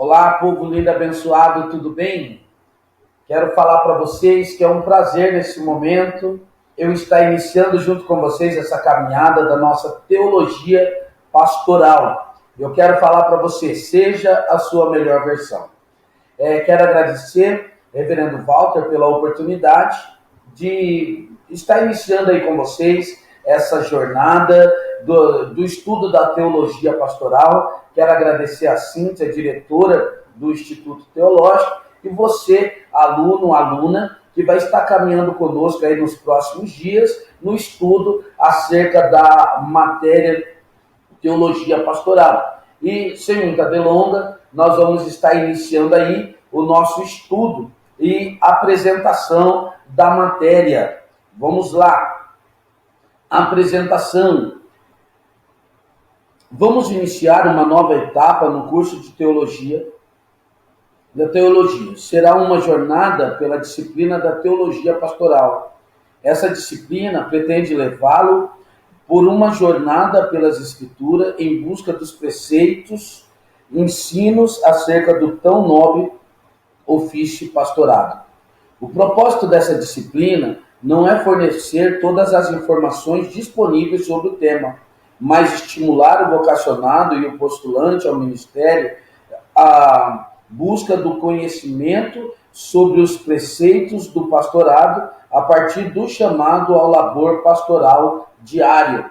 Olá, povo lindo, abençoado, tudo bem? Quero falar para vocês que é um prazer nesse momento eu estar iniciando junto com vocês essa caminhada da nossa teologia pastoral. Eu quero falar para você, seja a sua melhor versão. Quero agradecer, reverendo Walter, pela oportunidade de estar iniciando aí com vocês essa jornada do estudo da teologia pastoral. Quero agradecer a Cíntia, diretora do Instituto Teológico, e você, aluno, aluna, que vai estar caminhando conosco aí nos próximos dias no estudo acerca da matéria teologia pastoral. E, sem muita delonga, nós vamos estar iniciando aí o nosso estudo e apresentação da matéria. Vamos lá. Apresentação. Vamos iniciar uma nova etapa no curso de teologia. Da teologia. Será uma jornada pela disciplina da teologia pastoral. Essa disciplina pretende levá-lo por uma jornada pelas Escrituras em busca dos preceitos, ensinos acerca do tão nobre ofício pastorado. O propósito dessa disciplina não é fornecer todas as informações disponíveis sobre o tema, mas estimular o vocacionado e o postulante ao ministério a busca do conhecimento sobre os preceitos do pastorado a partir do chamado ao labor pastoral diário.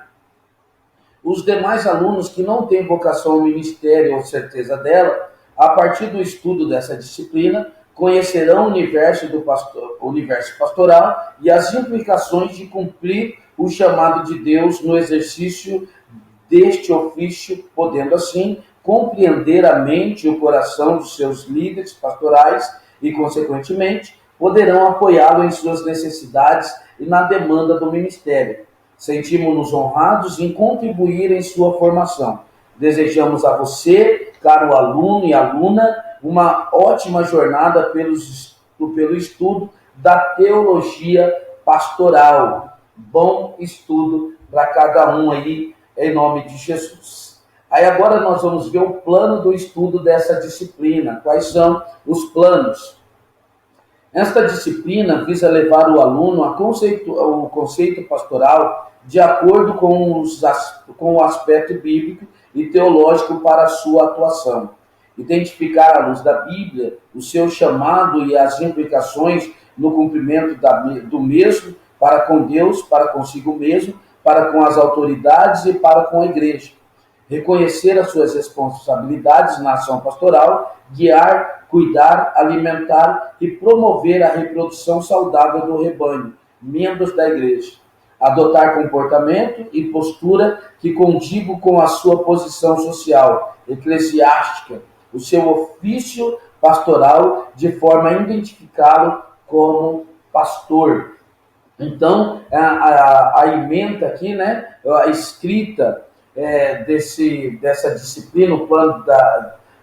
Os demais alunos que não têm vocação ao ministério ou certeza dela, a partir do estudo dessa disciplina, conhecerão o universo pastoral e as implicações de cumprir o chamado de Deus no exercício deste ofício, podendo assim compreender a mente e o coração dos seus líderes pastorais e, consequentemente, poderão apoiá-lo em suas necessidades e na demanda do ministério. Sentimos-nos honrados em contribuir em sua formação. Desejamos a você, caro aluno e aluna, uma ótima jornada pelo estudo da teologia pastoral. Bom estudo para cada um aí, em nome de Jesus. Aí agora nós vamos ver o plano do estudo dessa disciplina. Quais são os planos? Esta disciplina visa levar o aluno ao conceito pastoral de acordo com o aspecto bíblico e teológico para a sua atuação. Identificar à luz da Bíblia o seu chamado e as implicações no cumprimento do mesmo para com Deus, para consigo mesmo, para com as autoridades e para com a igreja. Reconhecer as suas responsabilidades na ação pastoral, guiar, cuidar, alimentar e promover a reprodução saudável do rebanho, membros da igreja. Adotar comportamento e postura que condigam com a sua posição social, eclesiástica, o seu ofício pastoral, de forma a identificá-lo como pastor. Então, a ementa aqui, né, a escrita dessa disciplina, o plano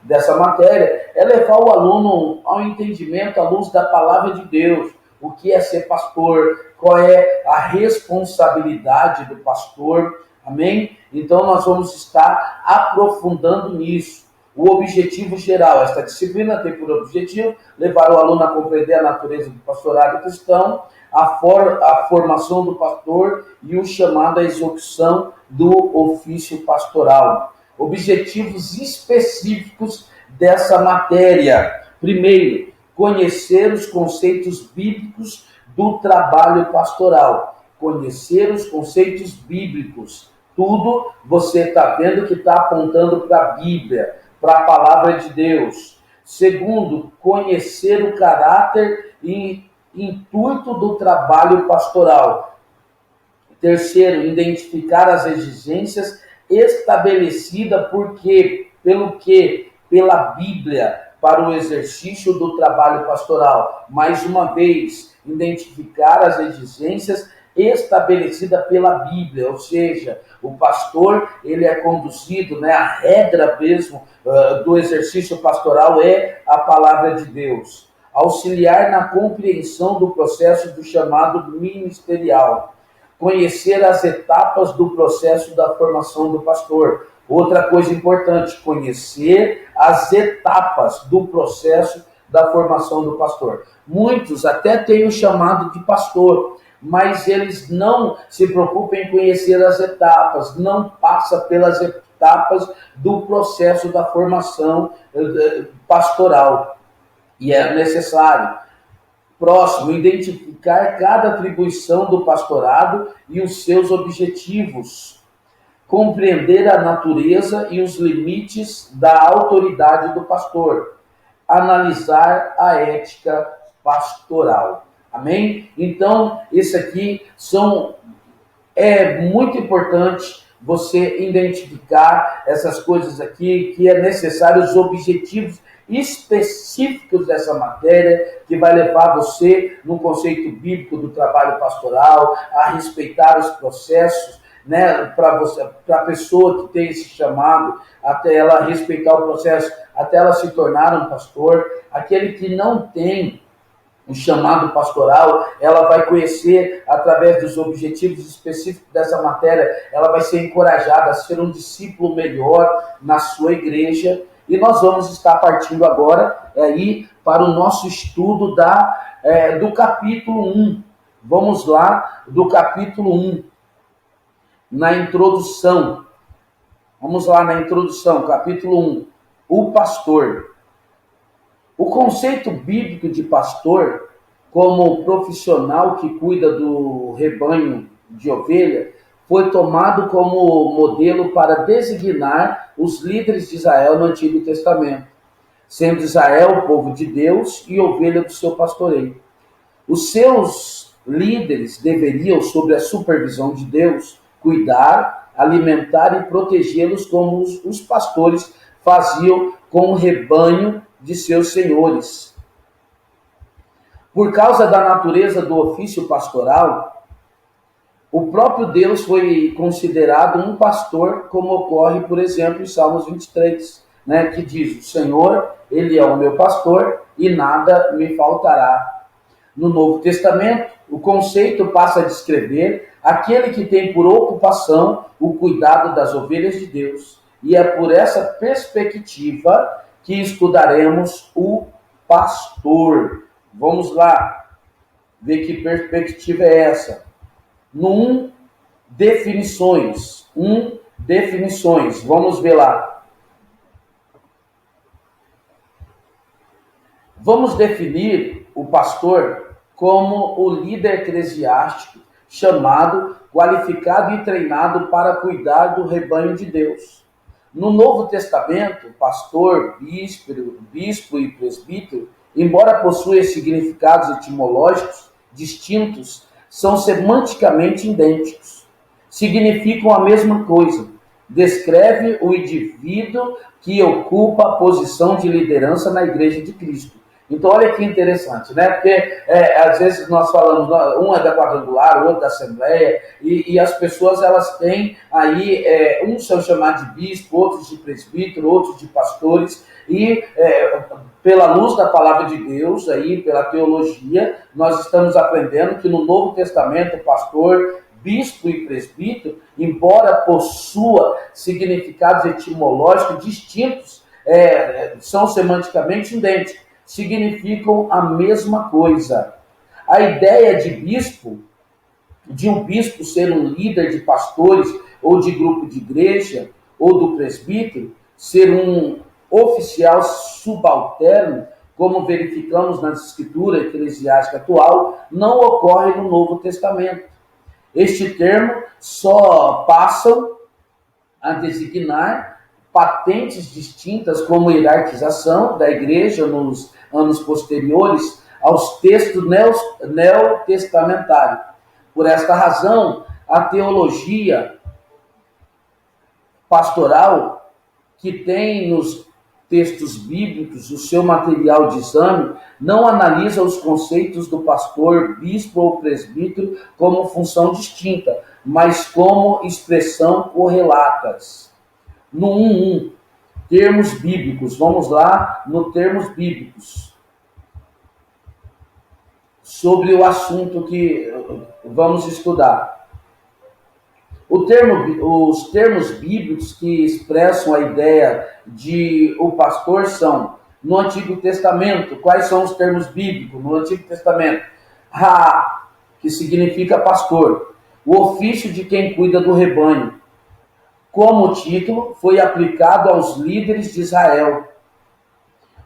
dessa matéria, é levar o aluno ao entendimento à luz da palavra de Deus, o que é ser pastor, qual é a responsabilidade do pastor, amém? Então nós vamos estar aprofundando nisso. O objetivo geral, esta disciplina tem por objetivo levar o aluno a compreender a natureza do pastorado cristão, a formação do pastor e o chamado à execução do ofício pastoral. Objetivos específicos dessa matéria. Primeiro, conhecer os conceitos bíblicos do trabalho pastoral. Conhecer os conceitos bíblicos. Tudo você está vendo que está apontando para a Bíblia, para a palavra de Deus. Segundo, conhecer o caráter e intuito do trabalho pastoral. Terceiro, identificar as exigências estabelecidas pela Bíblia para o exercício do trabalho pastoral. Mais uma vez, identificar as exigências estabelecidas pela Bíblia, ou seja, o pastor ele é conduzido, né, a regra mesmo do exercício pastoral é a palavra de Deus. Auxiliar na compreensão do processo do chamado ministerial. Conhecer as etapas do processo da formação do pastor. Outra coisa importante, conhecer as etapas do processo da formação do pastor. Muitos até têm o chamado de pastor, mas eles não se preocupam em conhecer as etapas, não passa pelas etapas do processo da formação pastoral. E é necessário. Próximo, identificar cada atribuição do pastorado e os seus objetivos. Compreender a natureza e os limites da autoridade do pastor. Analisar a ética pastoral. Amém? Então, esse aqui é muito importante você identificar essas coisas aqui, que é necessário, os objetivos específicos dessa matéria, que vai levar você, no conceito bíblico do trabalho pastoral, a respeitar os processos, né, para a pessoa que tem esse chamado, até ela respeitar o processo, até ela se tornar um pastor. Aquele que não tem o chamado pastoral, ela vai conhecer através dos objetivos específicos dessa matéria, ela vai ser encorajada a ser um discípulo melhor na sua igreja. E nós vamos estar partindo agora aí para o nosso estudo do capítulo 1. Vamos lá, do capítulo 1, na introdução. Vamos lá na introdução, capítulo 1. O pastor. O conceito bíblico de pastor, como profissional que cuida do rebanho de ovelha, foi tomado como modelo para designar os líderes de Israel no Antigo Testamento, sendo Israel o povo de Deus e ovelha do seu pastoreio. Os seus líderes deveriam, sob a supervisão de Deus, cuidar, alimentar e protegê-los como os pastores faziam com o rebanho de seus senhores. Por causa da natureza do ofício pastoral, o próprio Deus foi considerado um pastor, como ocorre, por exemplo, em Salmos 23, né, que diz: o Senhor, Ele é o meu pastor e nada me faltará. No Novo Testamento, o conceito passa a descrever aquele que tem por ocupação o cuidado das ovelhas de Deus. E é por essa perspectiva que estudaremos o pastor. Vamos lá ver que perspectiva é essa. No definições. Definições. Vamos ver lá. Vamos definir o pastor como o líder eclesiástico chamado, qualificado e treinado para cuidar do rebanho de Deus. No Novo Testamento, pastor, bispo e presbítero, embora possuam significados etimológicos distintos, são semanticamente idênticos. Significam a mesma coisa. Descreve o indivíduo que ocupa a posição de liderança na Igreja de Cristo. Então, olha que interessante, né? Porque às vezes nós falamos, um é da quadrangular, o outro da assembleia, e as pessoas elas têm aí, uns são chamados de bispo, outros de presbítero, outros de pastores, e pela luz da palavra de Deus, aí, pela teologia, nós estamos aprendendo que no Novo Testamento, pastor, bispo e presbítero, embora possua significados etimológicos distintos, são semanticamente idênticos, significam a mesma coisa. A ideia de um bispo ser um líder de pastores ou de grupo de igreja, ou do presbítero, ser um oficial subalterno, como verificamos na escritura eclesiástica atual, não ocorre no Novo Testamento. Este termo só passam a designar patentes distintas como hierarquização da igreja nos anos posteriores aos textos neotestamentários. Por esta razão, a teologia pastoral, que tem nos textos bíblicos o seu material de exame, não analisa os conceitos do pastor, bispo ou presbítero como função distinta, mas como expressão correlatas. No 1.1, termos bíblicos. Vamos lá no termos bíblicos. Sobre o assunto que vamos estudar. Os termos bíblicos que expressam a ideia de o pastor são, no Antigo Testamento, quais são os termos bíblicos? No Antigo Testamento, Ra, que significa pastor, o ofício de quem cuida do rebanho. Como título, foi aplicado aos líderes de Israel,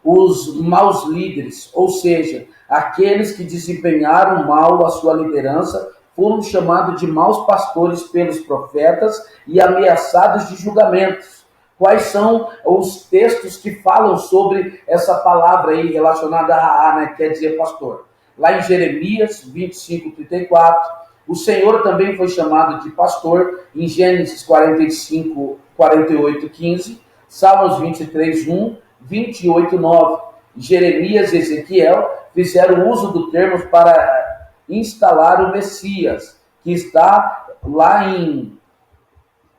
os maus líderes, ou seja, aqueles que desempenharam mal a sua liderança, foram chamados de maus pastores pelos profetas e ameaçados de julgamentos. Quais são os textos que falam sobre essa palavra aí relacionada a Raá, né, quer dizer pastor? Lá em Jeremias 25:34, o Senhor também foi chamado de pastor em Gênesis 45:48-15, Salmos 23:1, 28:9. Jeremias e Ezequiel fizeram uso do termo para instalar o Messias, que está lá em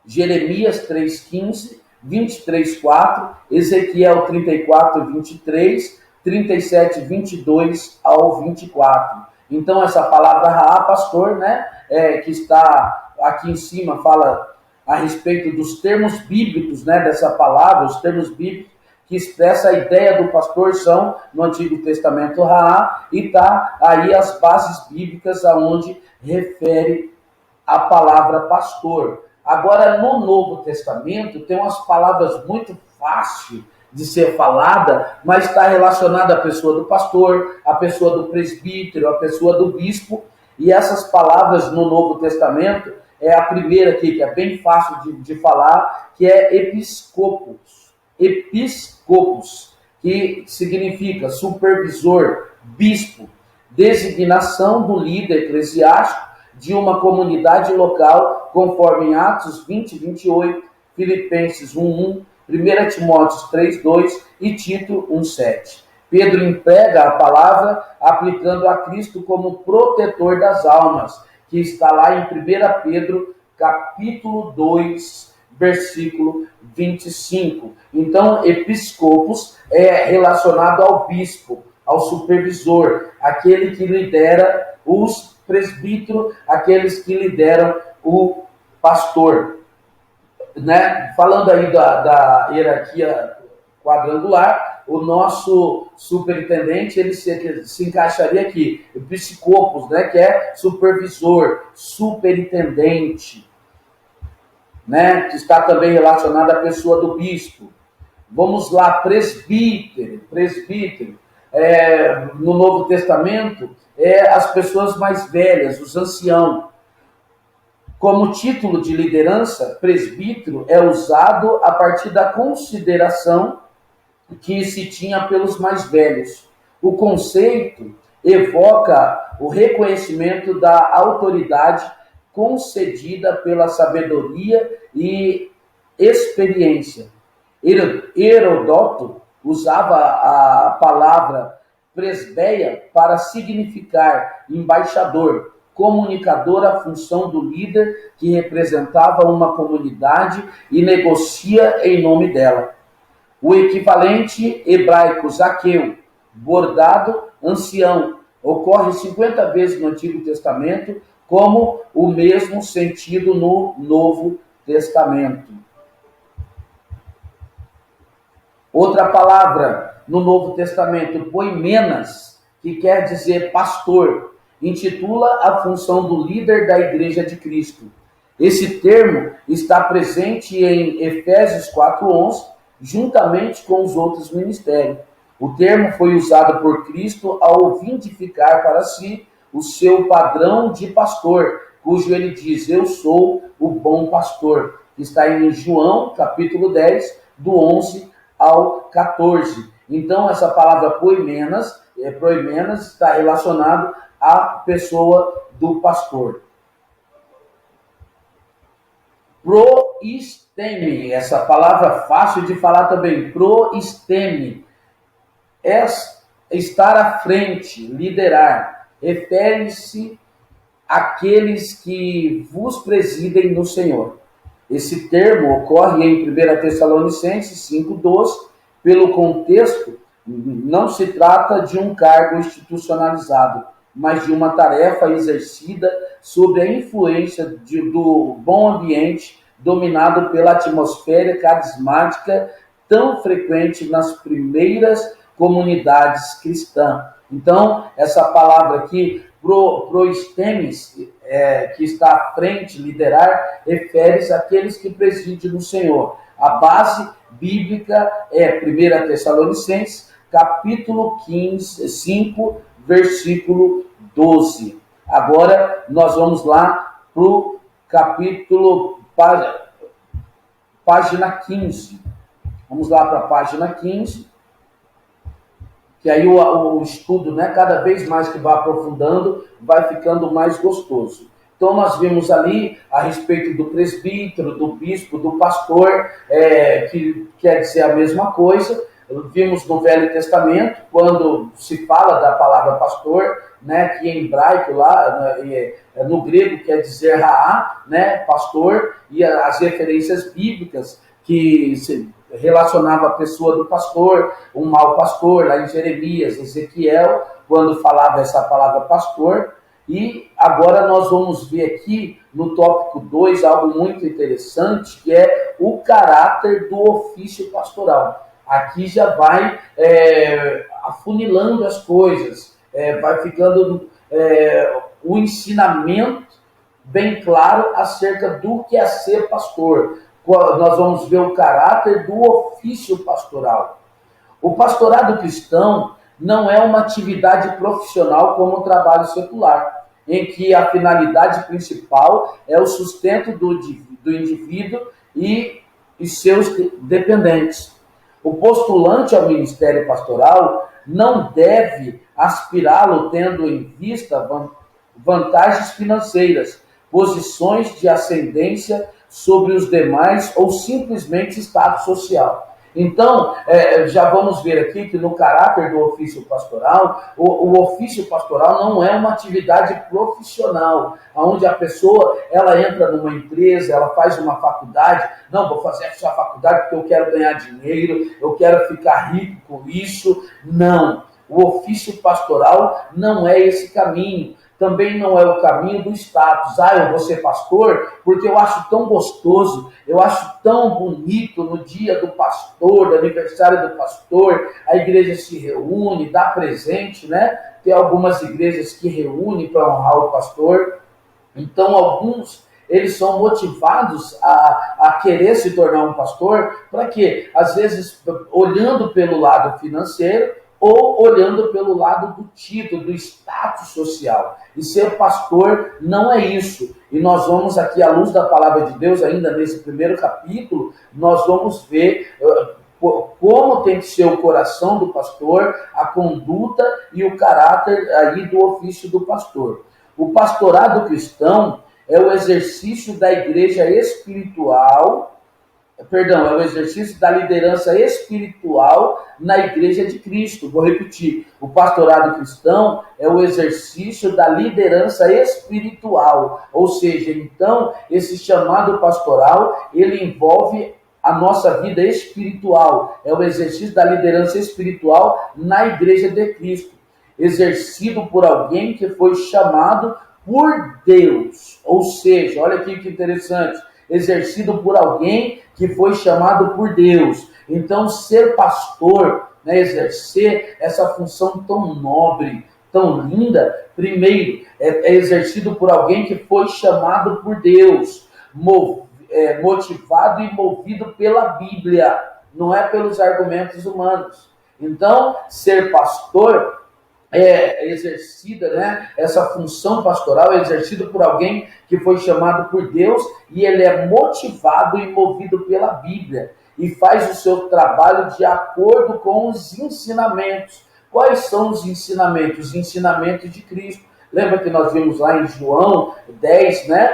Jeremias 3:15, 23:4, Ezequiel 34:23, 37:22 ao 24. Então essa palavra Raá, pastor, né, que está aqui em cima, fala a respeito dos termos bíblicos, né, dessa palavra, os termos bíblicos que expressa a ideia do pastor são, no Antigo Testamento, Raá, e está aí as bases bíblicas aonde refere a palavra pastor. Agora, no Novo Testamento, tem umas palavras muito fáceis de ser falada, mas está relacionada à pessoa do pastor, à pessoa do presbítero, à pessoa do bispo, e essas palavras no Novo Testamento, é a primeira aqui, que é bem fácil de falar, que é episcopos. Episcopos, que significa supervisor, bispo, designação do líder eclesiástico de uma comunidade local, conforme Atos 20:28, Filipenses 1:1, 1 Timóteo 3:2 e Tito 1:7. Pedro emprega a palavra aplicando a Cristo como protetor das almas, que está lá em 1 Pedro, capítulo 2, versículo 25. Então, episcopos é relacionado ao bispo, ao supervisor, aquele que lidera os presbíteros, aqueles que lideram o pastor. Né? Falando aí da hierarquia quadrangular, o nosso superintendente ele se encaixaria aqui, episcopos, né? Que é supervisor, superintendente, né, que está também relacionado à pessoa do bispo. Vamos lá, presbítero. No Novo Testamento, as pessoas mais velhas, os anciãos. Como título de liderança, presbítero é usado a partir da consideração que se tinha pelos mais velhos. O conceito evoca o reconhecimento da autoridade concedida pela sabedoria e experiência. Heródoto usava a palavra presbeia para significar embaixador, comunicador, a função do líder que representava uma comunidade e negocia em nome dela. O equivalente hebraico Zaqueu, bordado, ancião, ocorre 50 vezes no Antigo Testamento, como o mesmo sentido no Novo Testamento. Outra palavra no Novo Testamento, poimenas, que quer dizer pastor, intitula a função do líder da Igreja de Cristo. Esse termo está presente em Efésios 4:11, juntamente com os outros ministérios. O termo foi usado por Cristo ao vindicar para si o seu padrão de pastor, cujo ele diz, eu sou o bom pastor. Está em João, capítulo 10, do 11 ao 14. Então, essa palavra poimenas está relacionado à pessoa do pastor. Proisteme, essa palavra fácil de falar também, proisteme, é estar à frente, liderar. Refere-se àqueles que vos presidem no Senhor. Esse termo ocorre em 1 Tessalonicenses 5:12. Pelo contexto, não se trata de um cargo institucionalizado, mas de uma tarefa exercida sobre a influência do bom ambiente dominado pela atmosfera carismática tão frequente nas primeiras comunidades cristãs. Então, essa palavra aqui, proistemes, que está à frente, liderar, refere-se àqueles que presidem no Senhor. A base bíblica é 1 Tessalonicenses, capítulo 15, 5, versículo 12. Agora, nós vamos lá para o capítulo, página 15. Vamos lá para a página 15, que aí o estudo, né, cada vez mais que vai aprofundando, vai ficando mais gostoso. Então, nós vimos ali a respeito do presbítero, do bispo, do pastor, que quer dizer a mesma coisa. Vimos no Velho Testamento, quando se fala da palavra pastor, né, que em hebraico lá, no grego quer dizer raá, né, pastor, e as referências bíblicas que se relacionava a pessoa do pastor, um mau pastor, lá em Jeremias, Ezequiel, quando falava essa palavra pastor. E agora nós vamos ver aqui no tópico 2 algo muito interessante, que é o caráter do ofício pastoral. Aqui já vai afunilando as coisas, vai ficando o ensinamento bem claro acerca do que é ser pastor. Nós vamos ver o caráter do ofício pastoral. O pastorado cristão não é uma atividade profissional como o trabalho secular, em que a finalidade principal é o sustento do indivíduo e seus dependentes. O postulante ao ministério pastoral não deve aspirá-lo tendo em vista vantagens financeiras, posições de ascendência sobre os demais ou simplesmente status social. Então, já vamos ver aqui que no caráter do ofício pastoral, o ofício pastoral não é uma atividade profissional, onde a pessoa ela entra numa empresa, ela faz uma faculdade, não, vou fazer essa faculdade porque eu quero ganhar dinheiro, eu quero ficar rico com isso. Não, o ofício pastoral não é esse caminho. Também não é o caminho do status. Eu vou ser pastor porque eu acho tão gostoso, eu acho tão bonito no dia do pastor, do aniversário do pastor, a igreja se reúne, dá presente, né? Tem algumas igrejas que reúnem para honrar o pastor. Então, alguns, eles são motivados a querer se tornar um pastor, para quê? Às vezes, olhando pelo lado financeiro, ou olhando pelo lado do título, do status social. E ser pastor não é isso. E nós vamos aqui, à luz da palavra de Deus, ainda nesse primeiro capítulo, nós vamos ver como tem que ser o coração do pastor, a conduta e o caráter aí do ofício do pastor. O pastorado cristão é o exercício da igreja espiritual, é o exercício da liderança espiritual na igreja de Cristo. Vou repetir, o pastorado cristão é o exercício da liderança espiritual, ou seja, então, esse chamado pastoral, ele envolve a nossa vida espiritual, é o exercício da liderança espiritual na igreja de Cristo, exercido por alguém que foi chamado por Deus, ou seja, olha aqui que interessante, exercido por alguém que foi chamado por Deus. Então, ser pastor, né, exercer essa função tão nobre, tão linda, primeiro, é exercido por alguém que foi chamado por Deus, motivado e movido pela Bíblia, não é pelos argumentos humanos. Então, ser pastor é exercida, né? Essa função pastoral é exercida por alguém que foi chamado por Deus e ele é motivado e movido pela Bíblia e faz o seu trabalho de acordo com os ensinamentos. Quais são os ensinamentos? Os ensinamentos de Cristo. Lembra que nós vimos lá em João 10, né?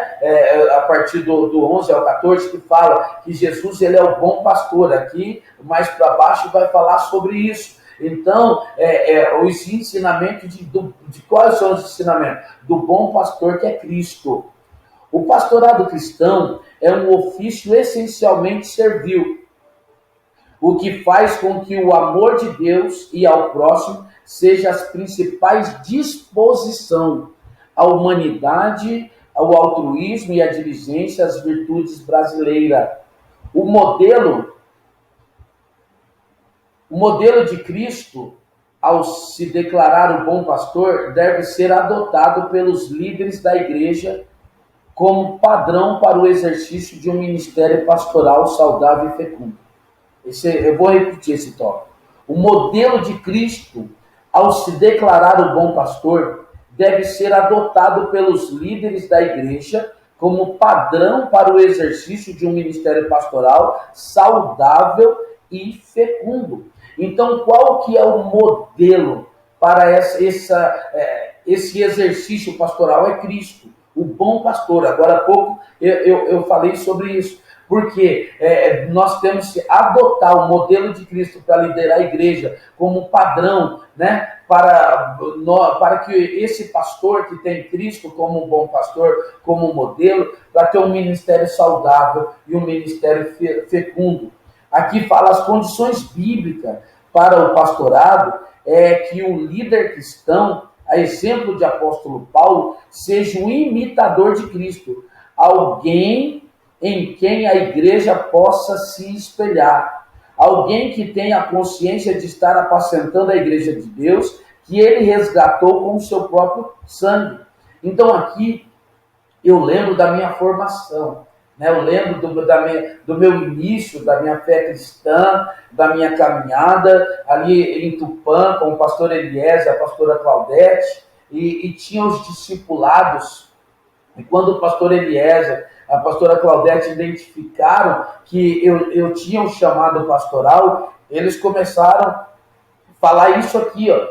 A partir do 11 ao 14, que fala que Jesus ele é o bom pastor. Aqui, mais para baixo, vai falar sobre isso. Então, os ensinamentos de quais são os ensinamentos? Do bom pastor que é Cristo. O pastorado cristão é um ofício essencialmente servil, o que faz com que o amor de Deus e ao próximo seja as principais disposições. a humanidade, o altruísmo e a diligência, as virtudes brasileiras. O modelo de Cristo, ao se declarar o bom pastor, deve ser adotado pelos líderes da igreja como padrão para o exercício de um ministério pastoral saudável e fecundo. Eu vou repetir esse tópico. O modelo de Cristo, ao se declarar o bom pastor, deve ser adotado pelos líderes da igreja como padrão para o exercício de um ministério pastoral saudável e fecundo. Então, qual que é o modelo para esse exercício pastoral? É Cristo, o bom pastor. Agora há pouco eu falei sobre isso. Porque nós temos que adotar o modelo de Cristo para liderar a igreja como padrão, né? Para que esse pastor que tem Cristo como um bom pastor, como modelo, para ter um ministério saudável e um ministério fecundo. Aqui fala as condições bíblicas para o pastorado, é que o líder cristão, a exemplo de apóstolo Paulo, seja um imitador de Cristo, alguém em quem a igreja possa se espelhar. Alguém que tenha a consciência de estar apacentando a igreja de Deus, que ele resgatou com o seu próprio sangue. Então aqui eu lembro da minha formação, né? Eu lembro do meu início, da minha fé cristã, da minha caminhada ali em Tupã, com o pastor Eliezer, a pastora Claudete, e tinha os discipulados. E quando o pastor Eliezer, a pastora Claudete identificaram que eu tinha um chamado pastoral, eles começaram a falar isso aqui, ó,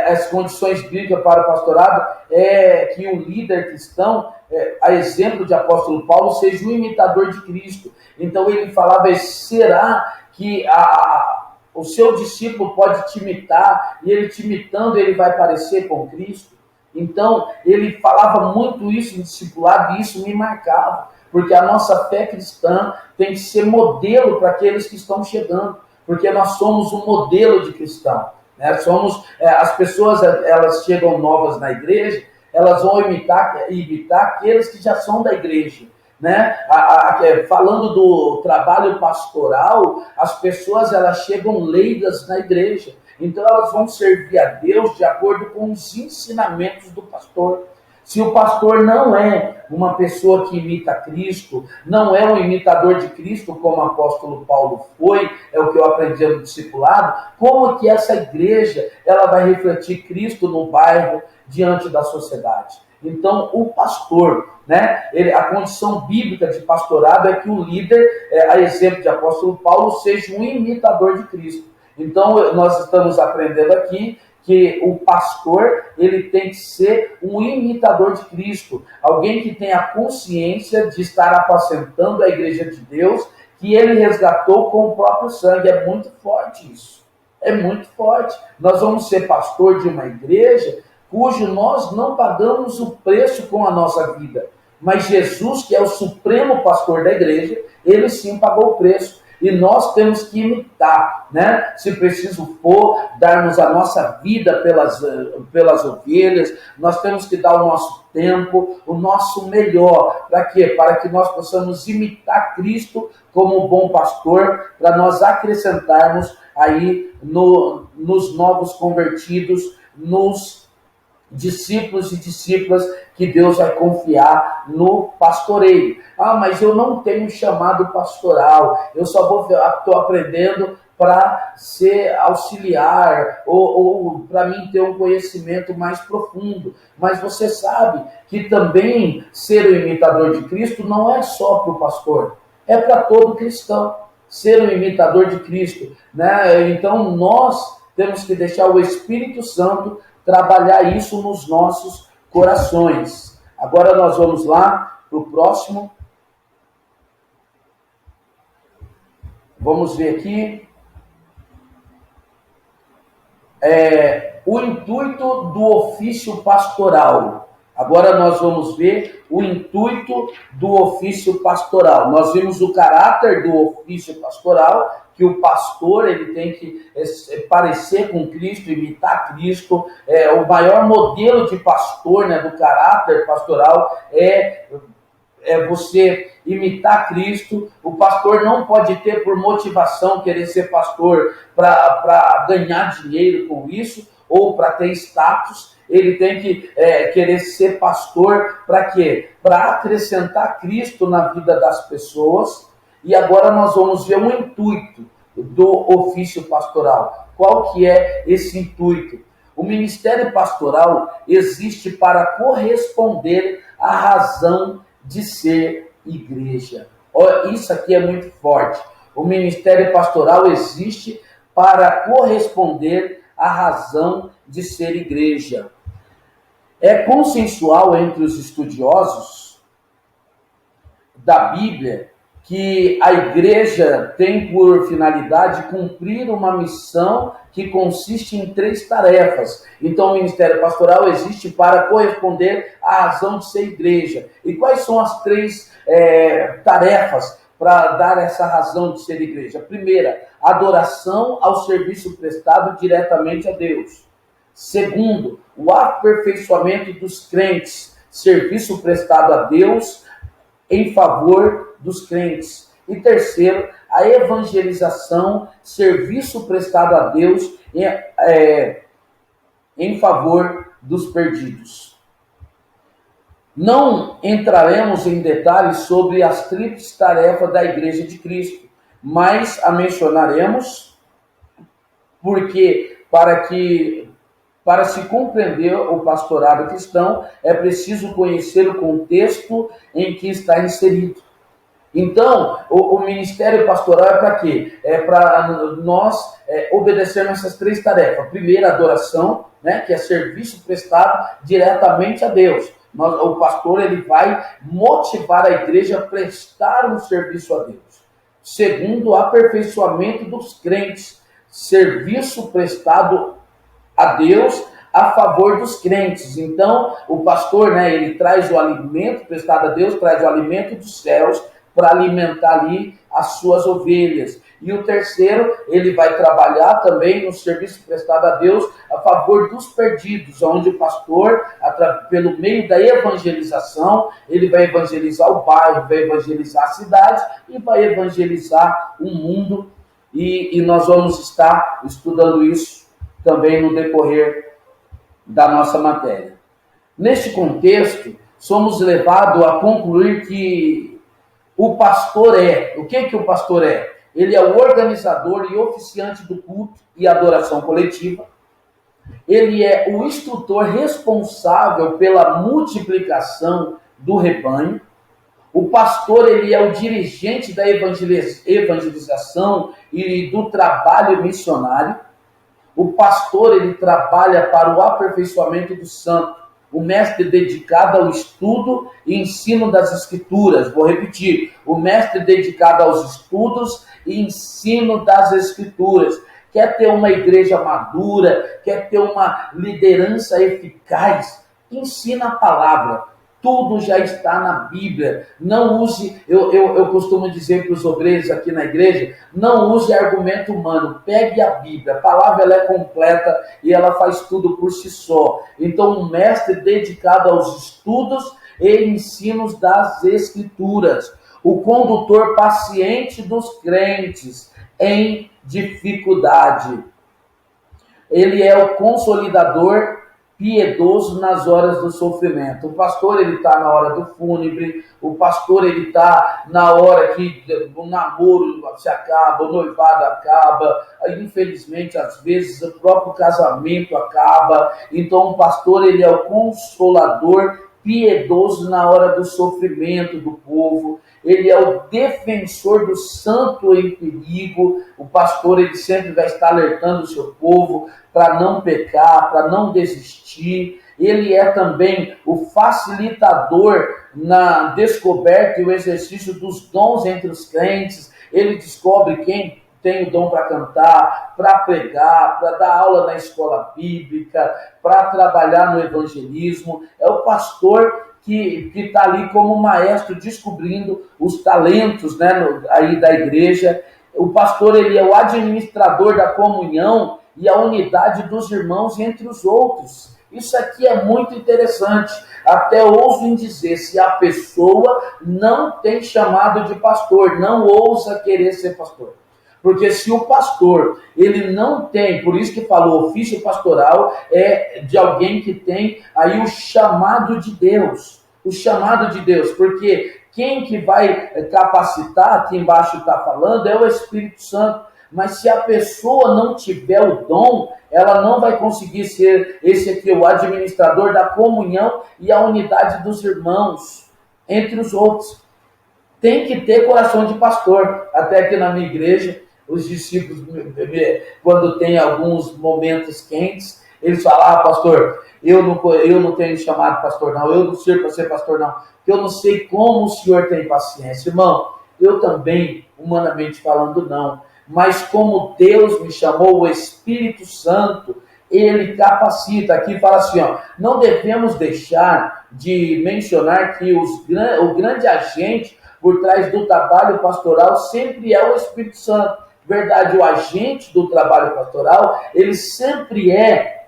as condições bíblicas para o pastorado, é que o líder cristão, a exemplo de apóstolo Paulo, seja um imitador de Cristo. Então ele falava, será que o seu discípulo pode te imitar, e ele te imitando, ele vai parecer com Cristo? Então, ele falava muito isso no discipulado e isso me marcava, porque a nossa fé cristã tem que ser modelo para aqueles que estão chegando, porque nós somos um modelo de cristão, né? As pessoas, elas chegam novas na igreja, elas vão imitar aqueles que já são da igreja, né? Falando do trabalho pastoral, as pessoas, elas chegam leigas na igreja. Então elas vão servir a Deus de acordo com os ensinamentos do pastor. Se o pastor não é uma pessoa que imita Cristo, não é um imitador de Cristo, como o apóstolo Paulo foi, é o que eu aprendi no discipulado, como que essa igreja ela vai refletir Cristo no bairro, diante da sociedade? Então, o pastor, né, a condição bíblica de pastorado é que o líder, a exemplo de apóstolo Paulo, seja um imitador de Cristo. Então, nós estamos aprendendo aqui que o pastor, ele tem que ser um imitador de Cristo, alguém que tenha a consciência de estar apacentando a igreja de Deus, que ele resgatou com o próprio sangue. É muito forte isso, é muito forte. Nós vamos ser pastor de uma igreja cujo nós não pagamos o preço com a nossa vida, mas Jesus, que é o supremo pastor da igreja, ele sim pagou o preço. E nós temos que imitar, né? Se preciso for, darmos a nossa vida pelas ovelhas, nós temos que dar o nosso tempo, o nosso melhor. Para quê? Para que nós possamos imitar Cristo como bom pastor, para nós acrescentarmos aí nos novos convertidos, nos discípulos e discípulas que Deus vai confiar no pastoreio. Mas eu não tenho chamado pastoral, eu só estou aprendendo para ser auxiliar ou para mim ter um conhecimento mais profundo. Mas você sabe que também ser o imitador de Cristo não é só para o pastor, é para todo cristão, ser um imitador de Cristo, né? Então nós temos que deixar o Espírito Santo trabalhar isso nos nossos corações. Agora nós vamos lá para o próximo. Vamos ver aqui. O intuito do ofício pastoral. Agora nós vamos ver o intuito do ofício pastoral. Nós vimos o caráter do ofício pastoral, que o pastor ele tem que parecer com Cristo, imitar Cristo. O maior modelo de pastor, né, do caráter pastoral é você imitar Cristo. O pastor não pode ter por motivação querer ser pastor para ganhar dinheiro com isso ou para ter status. Ele tem que querer ser pastor para quê? Para acrescentar Cristo na vida das pessoas. E agora nós vamos ver um intuito do ofício pastoral. Qual que é esse intuito? O ministério pastoral existe para corresponder à razão de ser igreja. Isso aqui é muito forte. O ministério pastoral existe para corresponder à razão de ser igreja. É consensual entre os estudiosos da Bíblia que a igreja tem por finalidade cumprir uma missão que consiste em 3 tarefas. Então, o ministério pastoral existe para corresponder à razão de ser igreja. E quais são as 3 tarefas para dar essa razão de ser igreja? Primeira, adoração ao serviço prestado diretamente a Deus. Segundo, o aperfeiçoamento dos crentes, serviço prestado a Deus em favor dos crentes. E terceiro, a evangelização, serviço prestado a Deus em favor dos perdidos. Não entraremos em detalhes sobre as tríplices tarefas da Igreja de Cristo, mas a mencionaremos porque para se compreender o pastorado cristão é preciso conhecer o contexto em que está inserido. Então, o ministério pastoral é para quê? É para nós obedecermos essas 3 tarefas. Primeiro, adoração, né, que é serviço prestado diretamente a Deus. O pastor ele vai motivar a igreja a prestar um serviço a Deus. Segundo, o aperfeiçoamento dos crentes, serviço prestado a Deus a favor dos crentes. Então, o pastor, né, ele traz o alimento prestado a Deus, traz o alimento dos céus para alimentar ali as suas ovelhas. E o terceiro, ele vai trabalhar também no serviço prestado a Deus a favor dos perdidos, onde o pastor, pelo meio da evangelização, ele vai evangelizar o bairro, vai evangelizar a cidade e vai evangelizar o mundo. E nós vamos estar estudando isso também no decorrer da nossa matéria. Neste contexto, somos levados a concluir que o pastor o que o pastor é? Ele é o organizador e oficiante do culto e adoração coletiva. Ele é o instrutor responsável pela multiplicação do rebanho. O pastor, ele é o dirigente da evangelização e do trabalho missionário. O pastor, ele trabalha para o aperfeiçoamento do santo. O mestre dedicado ao estudo e ensino das Escrituras. Vou repetir. O mestre dedicado aos estudos e ensino das Escrituras. Quer ter uma igreja madura, quer ter uma liderança eficaz, ensina a palavra. Tudo já está na Bíblia. Não use, eu costumo dizer para os obreiros aqui na igreja, não use argumento humano. Pegue a Bíblia. A palavra ela é completa e ela faz tudo por si só. Então, um mestre dedicado aos estudos e ensinos das Escrituras. O condutor paciente dos crentes em dificuldade. Ele é o consolidador piedoso nas horas do sofrimento. O pastor, ele está na hora do fúnebre, o pastor, ele está na hora que o namoro se acaba, o noivado acaba, infelizmente, às vezes, o próprio casamento acaba. Então, o pastor, ele é o consolador piedoso na hora do sofrimento do povo. Ele é o defensor do santo em perigo. O pastor, ele sempre vai estar alertando o seu povo para não pecar, para não desistir. Ele é também o facilitador na descoberta e o exercício dos dons entre os crentes. Ele descobre quem tem o dom para cantar, para pregar, para dar aula na escola bíblica, para trabalhar no evangelismo. É o pastor que está ali como maestro, descobrindo os talentos, né, aí da igreja. O pastor, ele é o administrador da comunhão e a unidade dos irmãos entre os outros. Isso aqui é muito interessante. Até ouso em dizer, se a pessoa não tem chamado de pastor, não ousa querer ser pastor. Porque se o pastor, ele não tem, por isso que falou, ofício pastoral é de alguém que tem aí o chamado de Deus. O chamado de Deus, porque quem que vai capacitar, aqui embaixo está falando, é o Espírito Santo. Mas se a pessoa não tiver o dom, ela não vai conseguir ser esse aqui, o administrador da comunhão e a unidade dos irmãos entre os outros. Tem que ter coração de pastor. Até aqui na minha igreja, os discípulos, quando tem alguns momentos quentes, eles falam, pastor, eu não tenho chamado pastor não, eu não sirvo para ser pastor não, porque eu não sei como o senhor tem paciência. Irmão, eu também, humanamente falando, não. Mas como Deus me chamou, o Espírito Santo, ele capacita. Aqui fala assim, ó, não devemos deixar de mencionar que o grande agente por trás do trabalho pastoral sempre é o Espírito Santo. Verdade, o agente do trabalho pastoral, ele sempre é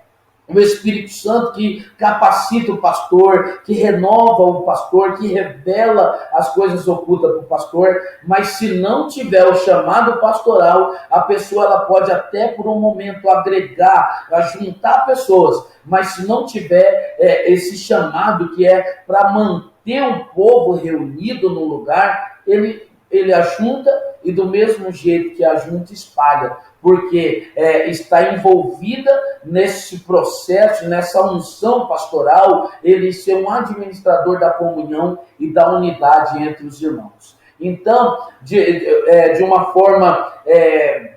o Espírito Santo que capacita o pastor, que renova o pastor, que revela as coisas ocultas para o pastor. Mas se não tiver o chamado pastoral, a pessoa ela pode até por um momento agregar, juntar pessoas. Mas se não tiver esse chamado que é para manter um povo reunido no lugar, ele ajunta e do mesmo jeito que ajunta, espalha. Porque está envolvida nesse processo, nessa unção pastoral, ele ser um administrador da comunhão e da unidade entre os irmãos. Então, de uma forma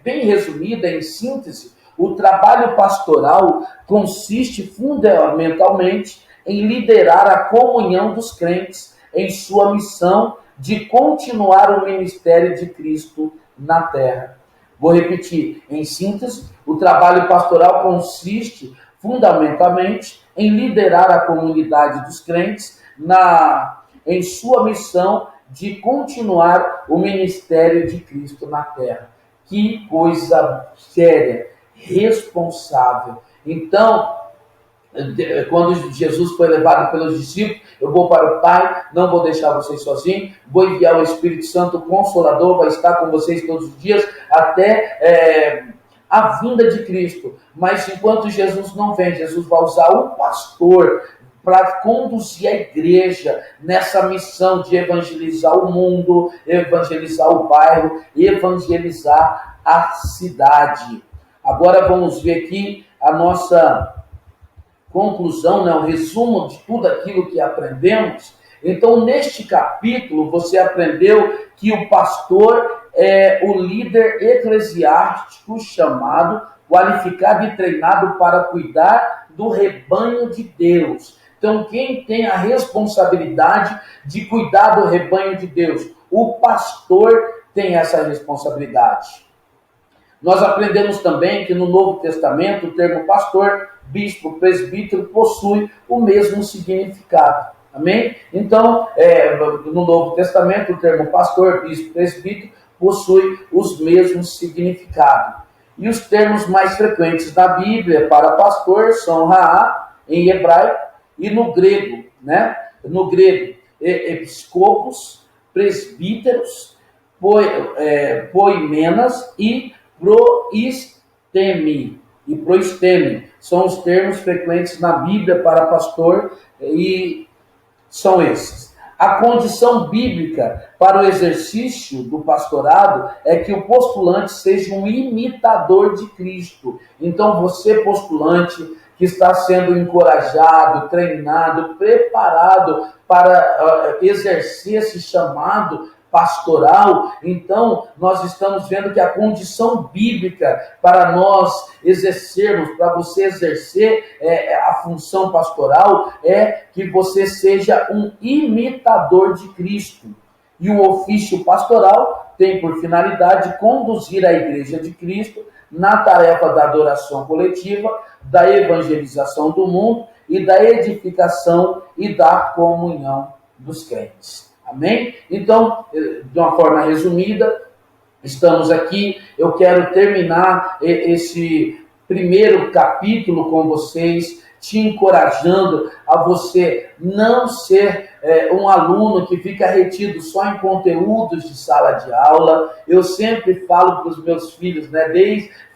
bem resumida, em síntese, o trabalho pastoral consiste fundamentalmente em liderar a comunhão dos crentes em sua missão de continuar o ministério de Cristo na terra. Vou repetir, em síntese, o trabalho pastoral consiste fundamentalmente em liderar a comunidade dos crentes em sua missão de continuar o ministério de Cristo na terra. Que coisa séria, responsável. Então, quando Jesus foi levado pelos discípulos, eu vou para o Pai, não vou deixar vocês sozinhos, vou enviar o Espírito Santo, o Consolador, vai estar com vocês todos os dias, até a vinda de Cristo. Mas enquanto Jesus não vem, Jesus vai usar o pastor para conduzir a igreja nessa missão de evangelizar o mundo, evangelizar o bairro, evangelizar a cidade. Agora vamos ver aqui a nossa conclusão, né, o resumo de tudo aquilo que aprendemos. Então, neste capítulo, você aprendeu que o pastor é o líder eclesiástico chamado, qualificado e treinado para cuidar do rebanho de Deus. Então, quem tem a responsabilidade de cuidar do rebanho de Deus? O pastor tem essa responsabilidade. Nós aprendemos também que no Novo Testamento o termo pastor, bispo, presbítero possui o mesmo significado. Amém? Então, no Novo Testamento o termo pastor, bispo, presbítero possui os mesmos significados. E os termos mais frequentes na Bíblia para pastor são Raá, em hebraico, e no grego, né? No grego, episcopos, presbíteros, poimenas e proisteme. E proisteme são os termos frequentes na Bíblia para pastor e são esses. A condição bíblica para o exercício do pastorado é que o postulante seja um imitador de Cristo. Então você, postulante, que está sendo encorajado, treinado, preparado para exercer esse chamado pastoral, então nós estamos vendo que a condição bíblica para nós exercermos, para você exercer a função pastoral, é que você seja um imitador de Cristo. E o ofício pastoral tem por finalidade conduzir a Igreja de Cristo na tarefa da adoração coletiva, da evangelização do mundo e da edificação e da comunhão dos crentes. Amém? Então, de uma forma resumida, estamos aqui. Eu quero terminar esse primeiro capítulo com vocês, te encorajando a você não ser um aluno que fica retido só em conteúdos de sala de aula. Eu sempre falo para os meus filhos,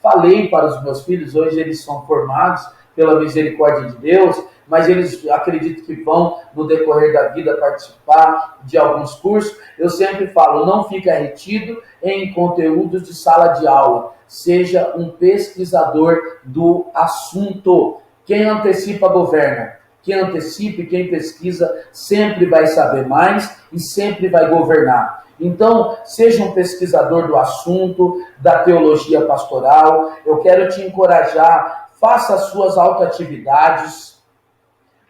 falei para os meus filhos, hoje eles são formados pela misericórdia de Deus, mas eles acredito que vão, no decorrer da vida, participar de alguns cursos. Eu sempre falo, não fica retido em conteúdos de sala de aula. Seja um pesquisador do assunto. Quem antecipa, governa. Quem antecipa e quem pesquisa sempre vai saber mais e sempre vai governar. Então, seja um pesquisador do assunto, da teologia pastoral. Eu quero te encorajar, faça as suas autoatividades.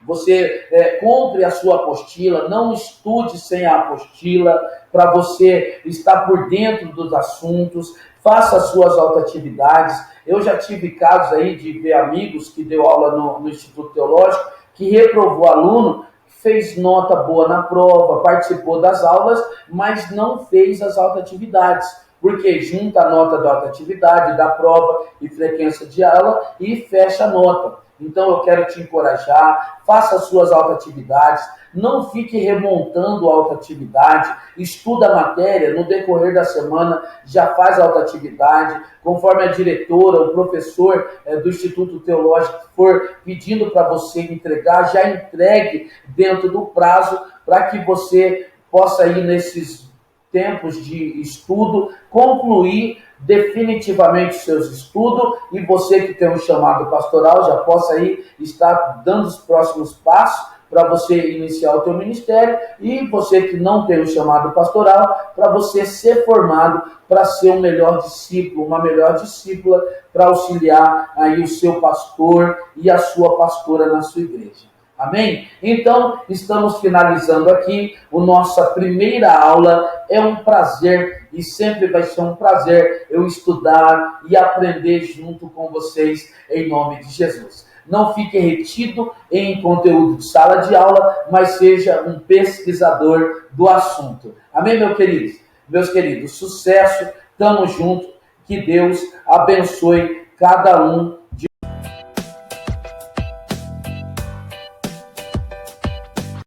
Você compre a sua apostila, não estude sem a apostila, para você estar por dentro dos assuntos, faça as suas autoatividades. Eu já tive casos aí de ver amigos que deu aula no Instituto Teológico, que reprovou aluno, fez nota boa na prova, participou das aulas, mas não fez as autoatividades. Porque junta a nota da autoatividade, da prova e frequência de aula e fecha a nota. Então eu quero te encorajar, faça as suas autoatividades, não fique remontando a autoatividade, estuda a matéria, no decorrer da semana já faz a autoatividade, conforme a diretora, o professor do Instituto Teológico for pedindo para você entregar, já entregue dentro do prazo para que você possa ir nesses tempos de estudo, concluir definitivamente os seus estudos e você que tem um chamado pastoral já possa aí estar dando os próximos passos para você iniciar o teu ministério e você que não tem um chamado pastoral para você ser formado para ser um melhor discípulo, uma melhor discípula para auxiliar aí o seu pastor e a sua pastora na sua igreja. Amém? Então, estamos finalizando aqui a nossa primeira aula. É um prazer e sempre vai ser um prazer eu estudar e aprender junto com vocês em nome de Jesus. Não fique retido em conteúdo de sala de aula, mas seja um pesquisador do assunto. Amém, meus queridos? Meus queridos, sucesso, tamo junto, que Deus abençoe cada um